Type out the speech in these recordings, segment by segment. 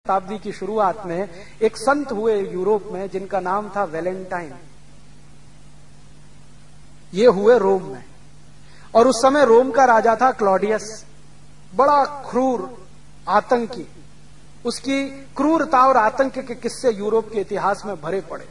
शताब्दी की शुरुआत में एक संत हुए यूरोप में जिनका नाम था वैलेंटाइन। ये हुए रोम में, और उस समय रोम का राजा था क्लॉडियस, बड़ा क्रूर आतंकी। उसकी क्रूरता और आतंक के किस्से यूरोप के इतिहास में भरे पड़े।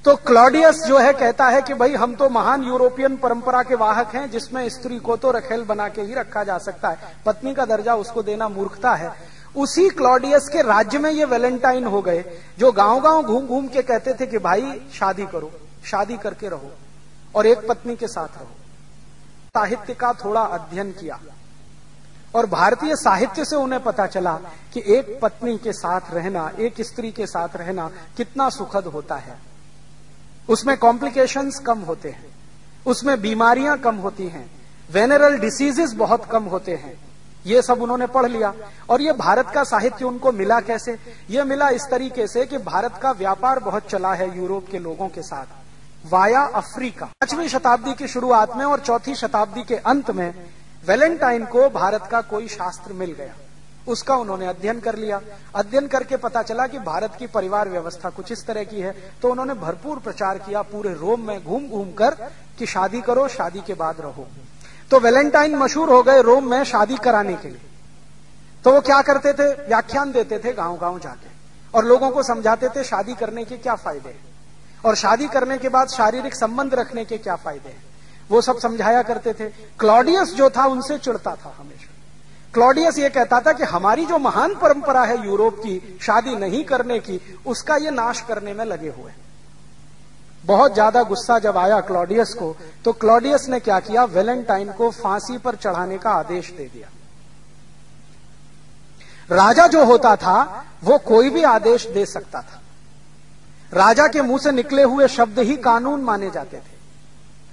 तो क्लॉडियस जो है कहता है कि भाई हम तो महान यूरोपियन परंपरा के वाहक हैं, जिसमें स्त्री को तो रखेल बना के ही रखा जा सकता है, पत्नी का दर्जा उसको देना मूर्खता है। उसी क्लॉडियस के राज्य में ये वैलेंटाइन हो गए, जो गांव गांव घूम घूम के कहते थे कि भाई शादी करो, शादी करके रहो और एक पत्नी के साथ रहो। साहित्य का थोड़ा अध्ययन किया और भारतीय साहित्य से उन्हें पता चला कि एक पत्नी के साथ रहना, एक स्त्री के साथ रहना कितना सुखद होता है। उसमें कॉम्प्लिकेशंस कम होते हैं, उसमें बीमारियां कम होती हैं, वेनरल डिसीजेस बहुत कम होते हैं। ये सब उन्होंने पढ़ लिया। और ये भारत का साहित्य उनको मिला कैसे? ये मिला इस तरीके से कि भारत का व्यापार बहुत चला है यूरोप के लोगों के साथ वाया अफ्रीका। 5वीं शताब्दी की शुरुआत में और 4वीं शताब्दी के अंत में वैलेंटाइन को भारत का कोई शास्त्र मिल गया। उसका उन्होंने अध्ययन कर लिया। अध्ययन करके पता चला कि भारत की परिवार व्यवस्था कुछ इस तरह की है। तो उन्होंने भरपूर प्रचार किया पूरे रोम में घूम घूम कर कि शादी करो, शादी के बाद रहो। तो वैलेंटाइन मशहूर हो गए रोम में शादी कराने के लिए। तो वो क्या करते थे? व्याख्यान देते थे गांव गांव जाके और लोगों को समझाते थे शादी करने के क्या फायदे हैं और शादी करने के बाद शारीरिक संबंध रखने के क्या फायदे हैं, वो सब समझाया करते थे। क्लॉडियस जो था उनसे चिढ़ता था हमेशा। क्लॉडियस ये कहता था कि हमारी जो महान परंपरा है यूरोप की शादी नहीं करने की, उसका ये नाश करने में लगे हुए। बहुत ज्यादा गुस्सा जब आया क्लॉडियस को, तो क्लॉडियस ने क्या किया? वैलेंटाइन को फांसी पर चढ़ाने का आदेश दे दिया। राजा जो होता था वो कोई भी आदेश दे सकता था। राजा के मुंह से निकले हुए शब्द ही कानून माने जाते थे।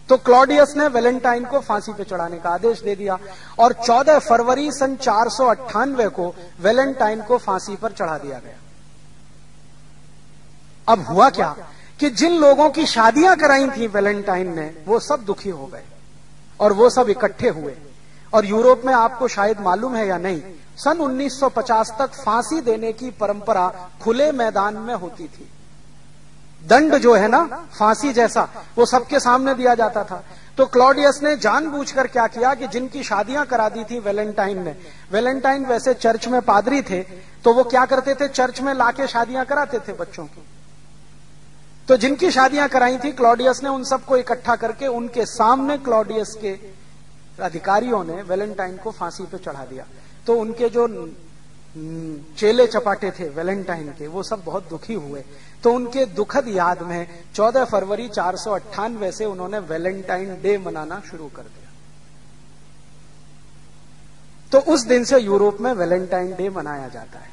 तो क्लॉडियस ने वैलेंटाइन को फांसी पर चढ़ाने का आदेश दे दिया और 14 फरवरी सन 498 को वैलेंटाइन को फांसी पर चढ़ा दिया गया। अब हुआ क्या कि जिन लोगों की शादियां कराई थी वैलेंटाइन ने, वो सब दुखी हो गए और वो सब इकट्ठे हुए। और यूरोप में आपको शायद मालूम है या नहीं, सन 1950 तक फांसी देने की परंपरा खुले मैदान में होती थी। दंड जो है ना, फांसी जैसा, वो सबके सामने दिया जाता था। तो क्लॉडियस ने जानबूझकर क्या किया कि जिनकी शादियां करा दी थी वैलेंटाइन ने, वैलेंटाइन वैसे चर्च में पादरी थे, तो वो क्या करते थे? चर्च में लाके शादियां कराते थे बच्चों की। तो जिनकी शादियां कराई थी क्लॉडियस ने उन सबको इकट्ठा करके उनके सामने क्लॉडियस के अधिकारियों ने वैलेंटाइन को फांसी पे चढ़ा दिया। तो उनके जो चेले चपाटे थे वैलेंटाइन के, वो सब बहुत दुखी हुए। तो उनके दुखद याद में 14 फरवरी 498 से उन्होंने वैलेंटाइन डे मनाना शुरू कर दिया। तो उस दिन से यूरोप में वैलेंटाइन डे मनाया जाता है।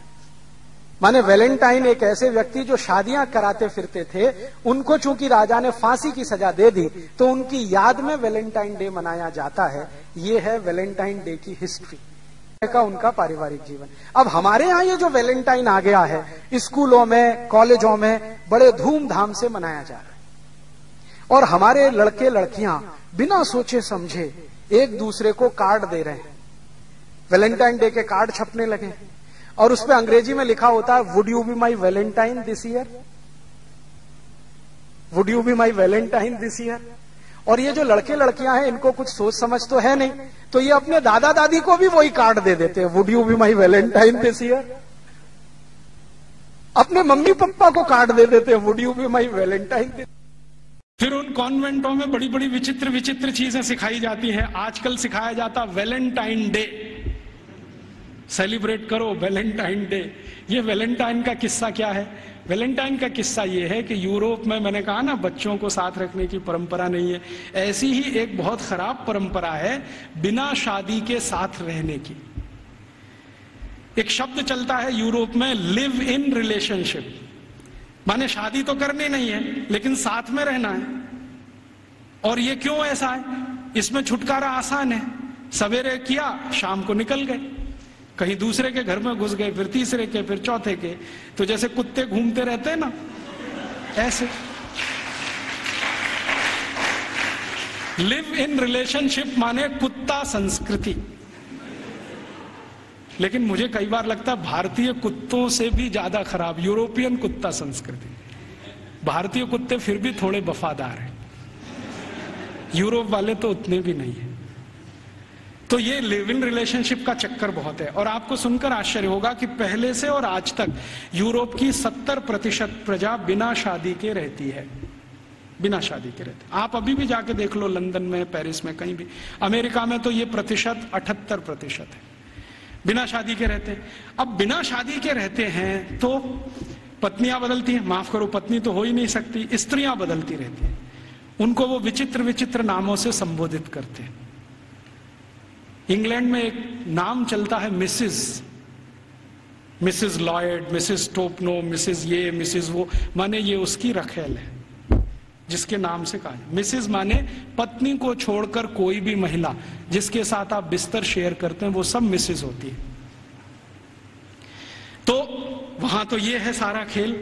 माने वैलेंटाइन एक ऐसे व्यक्ति जो शादियां कराते फिरते थे, उनको चूंकि राजा ने फांसी की सजा दे दी, तो उनकी याद में वैलेंटाइन डे मनाया जाता है। ये है वैलेंटाइन डे की हिस्ट्री का उनका पारिवारिक जीवन। अब हमारे यहां ये जो वैलेंटाइन आ गया है, स्कूलों में, कॉलेजों में बड़े धूमधाम से मनाया जा रहा है और हमारे लड़के लड़कियां बिना सोचे समझे एक दूसरे को कार्ड दे रहे हैं। वैलेंटाइन डे के कार्ड छपने लगे और उसमें अंग्रेजी में लिखा होता है, would you be my Valentine this year, would you be my Valentine this year. और ये जो लड़के लड़कियां हैं, इनको कुछ सोच समझ तो है नहीं, तो ये अपने दादा दादी को भी वही कार्ड दे देते हैं, would you be my Valentine this year. अपने मम्मी पापा को कार्ड दे देते हैं, would you be my Valentine this. फिर उन कॉन्वेंटों में बड़ी बड़ी विचित्र विचित्र चीजें सिखाई जाती हैं। आजकल सिखाया जाता वैलेंटाइन डे, सेलिब्रेट करो वैलेंटाइन डे। ये वैलेंटाइन का किस्सा क्या है? वैलेंटाइन का किस्सा ये है कि यूरोप में, मैंने कहा ना, बच्चों को साथ रखने की परंपरा नहीं है। ऐसी ही एक बहुत खराब परंपरा है बिना शादी के साथ रहने की। एक शब्द चलता है यूरोप में, लिव इन रिलेशनशिप, माने शादी तो करनी नहीं है लेकिन साथ में रहना है। और ये क्यों ऐसा है? इसमें छुटकारा आसान है। सवेरे किया, शाम को निकल गए, कहीं दूसरे के घर में घुस गए, फिर तीसरे के, फिर चौथे के। तो जैसे कुत्ते घूमते रहते हैं ना, ऐसे। लिव इन रिलेशनशिप माने कुत्ता संस्कृति। लेकिन मुझे कई बार लगता है भारतीय कुत्तों से भी ज्यादा खराब यूरोपियन कुत्ता संस्कृति। भारतीय कुत्ते फिर भी थोड़े वफादार हैं, यूरोप वाले तो उतने भी नहीं है। तो ये लिव इन रिलेशनशिप का चक्कर बहुत है। और आपको सुनकर आश्चर्य होगा कि पहले से और आज तक यूरोप की 70% प्रजा बिना शादी के रहती है, बिना शादी के रहते। आप अभी भी जाके देख लो, लंदन में, पेरिस में, कहीं भी। अमेरिका में तो ये प्रतिशत 78% है, बिना शादी के रहते हैं। अब बिना शादी के रहते हैं तो पत्नियां बदलती हैं, माफ करो पत्नी तो हो ही नहीं सकती, स्त्रियां बदलती रहती हैं। उनको वो विचित्र विचित्र नामों से संबोधित करते हैं। इंग्लैंड में एक नाम चलता है Mrs Lloyd, Mrs Topno, Mrs ये, मिसिस वो, माने ये उसकी रखेल है जिसके नाम से कहा। मिसिस माने पत्नी को छोड़कर कोई भी महिला जिसके साथ आप बिस्तर शेयर करते हैं वो सब मिसिस होती है। तो वहां तो ये है सारा खेल,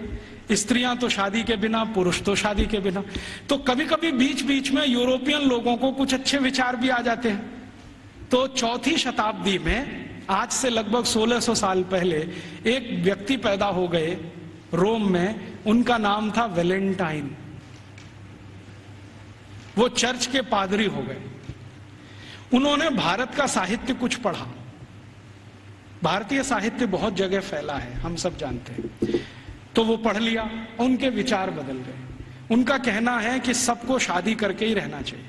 स्त्रियां तो शादी के बिना, पुरुष तो शादी के बिना। तो कभी कभी बीच बीच में यूरोपियन लोगों को कुछ अच्छे विचार भी आ जाते हैं। तो 4वीं शताब्दी में, आज से लगभग 1600 साल पहले, एक व्यक्ति पैदा हो गए रोम में, उनका नाम था वैलेंटाइन। वो चर्च के पादरी हो गए। उन्होंने भारत का साहित्य कुछ पढ़ा। भारतीय साहित्य बहुत जगह फैला है, हम सब जानते हैं। तो वो पढ़ लिया, उनके विचार बदल गए। उनका कहना है कि सबको शादी करके ही रहना चाहिए।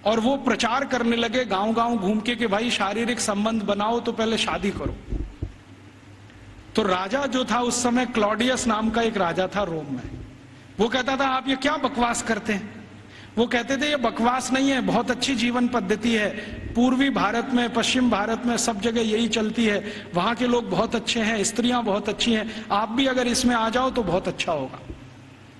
और वो प्रचार करने लगे गांव गांव घूम के कि भाई शारीरिक संबंध बनाओ तो पहले शादी करो। तो राजा जो था उस समय, क्लॉडियस नाम का एक राजा था रोम में, वो कहता था आप ये क्या बकवास करते हैं। वो कहते थे ये बकवास नहीं है, बहुत अच्छी जीवन पद्धति है। पूर्वी भारत में, पश्चिम भारत में, सब जगह यही चलती है। वहां के लोग बहुत अच्छे हैं, स्त्रियां बहुत अच्छी हैं, आप भी अगर इसमें आ जाओ तो बहुत अच्छा होगा,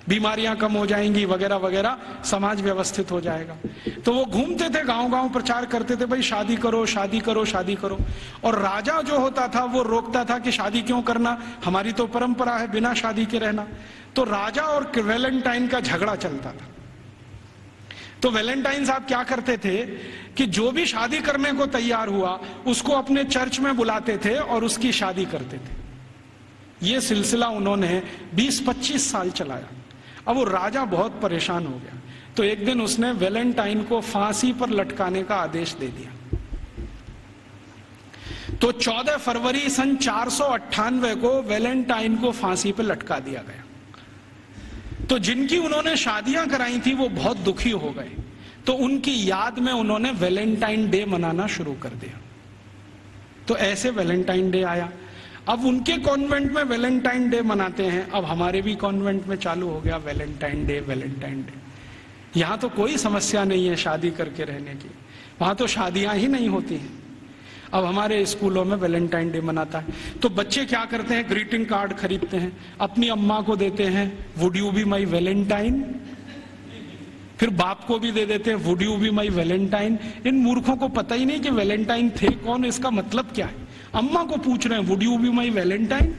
बीमारियां कम हो जाएंगी वगैरह वगैरह, समाज व्यवस्थित हो जाएगा। तो वो घूमते थे गांव गांव, प्रचार करते थे भाई शादी करो, शादी करो, शादी करो। और राजा जो होता था वो रोकता था कि शादी क्यों करना, हमारी तो परंपरा है बिना शादी के रहना। तो राजा और वैलेंटाइन का झगड़ा चलता था। तो वैलेंटाइन साहब क्या करते थे कि जो भी शादी करने को तैयार हुआ उसको अपने चर्च में बुलाते थे और उसकी शादी करते थे। ये सिलसिला उन्होंने 20-25 साल चलाया। अब वो राजा बहुत परेशान हो गया, तो एक दिन उसने वैलेंटाइन को फांसी पर लटकाने का आदेश दे दिया। तो 14 फरवरी सन 498 को वैलेंटाइन को फांसी पर लटका दिया गया। तो जिनकी उन्होंने शादियां कराई थी वो बहुत दुखी हो गए, तो उनकी याद में उन्होंने वैलेंटाइन डे मनाना शुरू कर दिया। तो ऐसे वैलेंटाइन डे आया। अब उनके कॉन्वेंट में वैलेंटाइन डे मनाते हैं, अब हमारे भी कॉन्वेंट में चालू हो गया वैलेंटाइन डे, वैलेंटाइन डे। यहां तो कोई समस्या नहीं है शादी करके रहने की, वहां तो शादियां ही नहीं होती हैं। अब हमारे स्कूलों में वैलेंटाइन डे मनाता है, तो बच्चे क्या करते हैं, ग्रीटिंग कार्ड खरीदते हैं, अपनी अम्मा को देते हैं would you be my Valentine, फिर बाप को भी दे देते हैं would you be my Valentine. इन मूर्खों को पता ही नहीं कि वैलेंटाइन थे कौन, इसका मतलब क्या है। अम्मा को पूछ रहे हैं would you be my Valentine.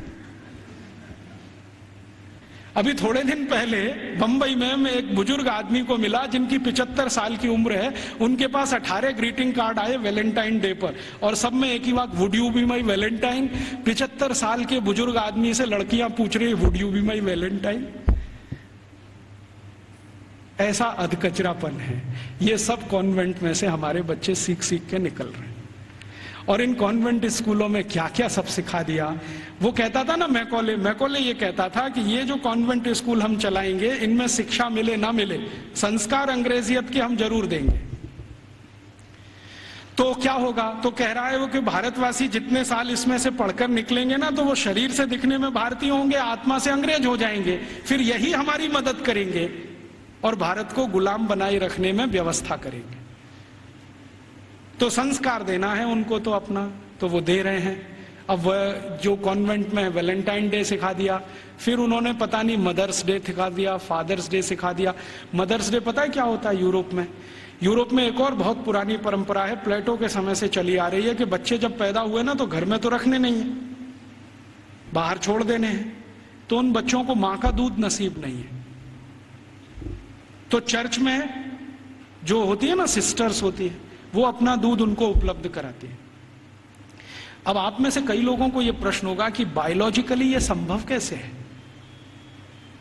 अभी थोड़े दिन पहले बंबई में मैं एक बुजुर्ग आदमी को मिला जिनकी 75 साल की उम्र है, उनके पास 18 ग्रीटिंग कार्ड आए वैलेंटाइन डे पर, और सब में एक ही बात, would you be my Valentine. 75 साल के बुजुर्ग आदमी से लड़कियां पूछ रही would you be my Valentine. ऐसा अधकचरापन है। ये सब कॉन्वेंट में से हमारे बच्चे सीख सीख के निकल रहे हैं। और इन कॉन्वेंट स्कूलों में क्या क्या सब सिखा दिया। वो कहता था ना मैकॉले ये कहता था कि ये जो कॉन्वेंट स्कूल हम चलाएंगे इनमें शिक्षा मिले ना मिले, संस्कार अंग्रेजियत के हम जरूर देंगे। तो क्या होगा, तो कह रहा है वो कि भारतवासी जितने साल इसमें से पढ़कर निकलेंगे ना, तो वो शरीर से दिखने में भारतीय होंगे, आत्मा से अंग्रेज हो जाएंगे, फिर यही हमारी मदद करेंगे और भारत को गुलाम बनाए रखने में व्यवस्था करेंगे। तो संस्कार देना है उनको तो अपना, तो वो दे रहे हैं। अब वह जो कॉन्वेंट में वैलेंटाइन डे सिखा दिया, फिर उन्होंने पता नहीं मदर्स डे सिखा दिया, फादर्स डे सिखा दिया। मदर्स डे पता है क्या होता है यूरोप में? यूरोप में एक और बहुत पुरानी परंपरा है, प्लेटो के समय से चली आ रही है, कि बच्चे जब पैदा हुए ना तो घर में तो रखने नहीं है, बाहर छोड़ देने हैं। तो उन बच्चों को मां का दूध नसीब नहीं है, तो चर्च में जो होती है ना, सिस्टर्स होती है, वो अपना दूध उनको उपलब्ध कराती है। अब आप में से कई लोगों को यह प्रश्न होगा कि बायोलॉजिकली यह संभव कैसे है?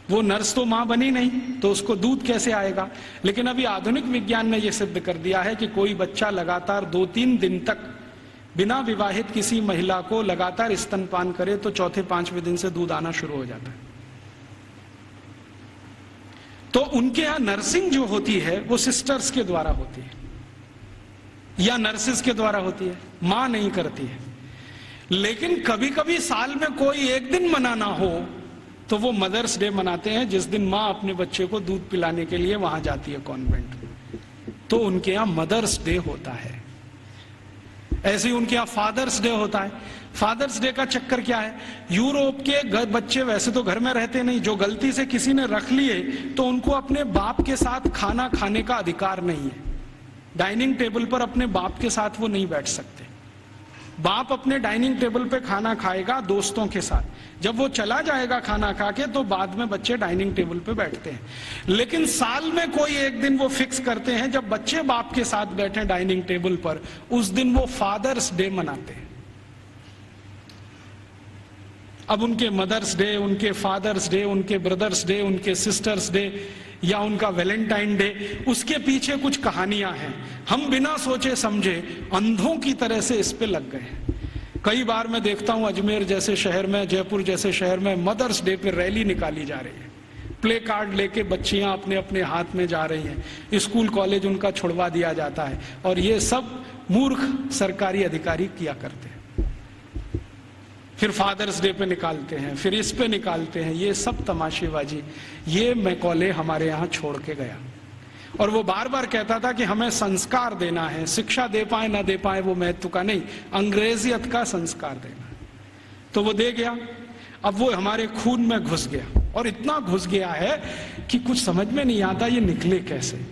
वो नर्स तो मां बनी नहीं, तो उसको दूध कैसे आएगा? लेकिन अभी आधुनिक विज्ञान ने यह सिद्ध कर दिया है कि कोई बच्चा लगातार 2-3 दिन तक बिना विवाहित किसी महिला को लगातार स्तनपान करे तो चौथे 5वें दिन से दूध आना शुरू हो जाता है। तो उनके यहां नर्सिंग जो होती है वो सिस्टर्स के द्वारा होती है या नर्सेस के द्वारा होती है, मां नहीं करती है। लेकिन कभी कभी साल में कोई एक दिन मनाना हो तो वो मदर्स डे मनाते हैं, जिस दिन मां अपने बच्चे को दूध पिलाने के लिए वहां जाती है कॉन्वेंट, तो उनके यहां मदर्स डे होता है। ऐसे ही उनके यहां फादर्स डे होता है। फादर्स डे का चक्कर क्या है? यूरोप के बच्चे वैसे तो घर में रहते नहीं, जो गलती से किसी ने रख लिए तो उनको अपने बाप के साथ खाना खाने का अधिकार नहीं है। डाइनिंग टेबल पर अपने बाप के साथ वो नहीं बैठ सकते। बाप अपने डाइनिंग टेबल पे खाना खाएगा दोस्तों के साथ, जब वो चला जाएगा खाना खा के तो बाद में बच्चे डाइनिंग टेबल पे बैठते हैं। लेकिन साल में कोई एक दिन वो फिक्स करते हैं जब बच्चे बाप के साथ बैठे डाइनिंग टेबल पर, उस दिन वो फादर्स डे मनाते हैं। अब उनके मदर्स डे, उनके फादर्स डे, उनके ब्रदर्स डे, उनके सिस्टर्स डे या उनका वैलेंटाइन डे, उसके पीछे कुछ कहानियां हैं। हम बिना सोचे समझे अंधों की तरह से इस पे लग गए। कई बार मैं देखता हूं अजमेर जैसे शहर में, जयपुर जैसे शहर में मदर्स डे पे रैली निकाली जा रही है, प्ले कार्ड लेके बच्चियां अपने अपने हाथ में जा रही हैं, स्कूल कॉलेज उनका छुड़वा दिया जाता है, और ये सब मूर्ख सरकारी अधिकारी किया करते हैं। फिर फादर्स डे पे निकालते हैं, फिर इस पे निकालते हैं, ये सब तमाशेबाजी। ये मैकॉले हमारे यहाँ छोड़ के गया, और वो बार बार कहता था कि हमें संस्कार देना है, शिक्षा दे पाए ना दे पाए वो महत्व का नहीं, अंग्रेजियत का संस्कार देना है। तो वो दे गया। अब वो हमारे खून में घुस गया, और इतना घुस गया है कि कुछ समझ में नहीं आता ये निकले कैसे।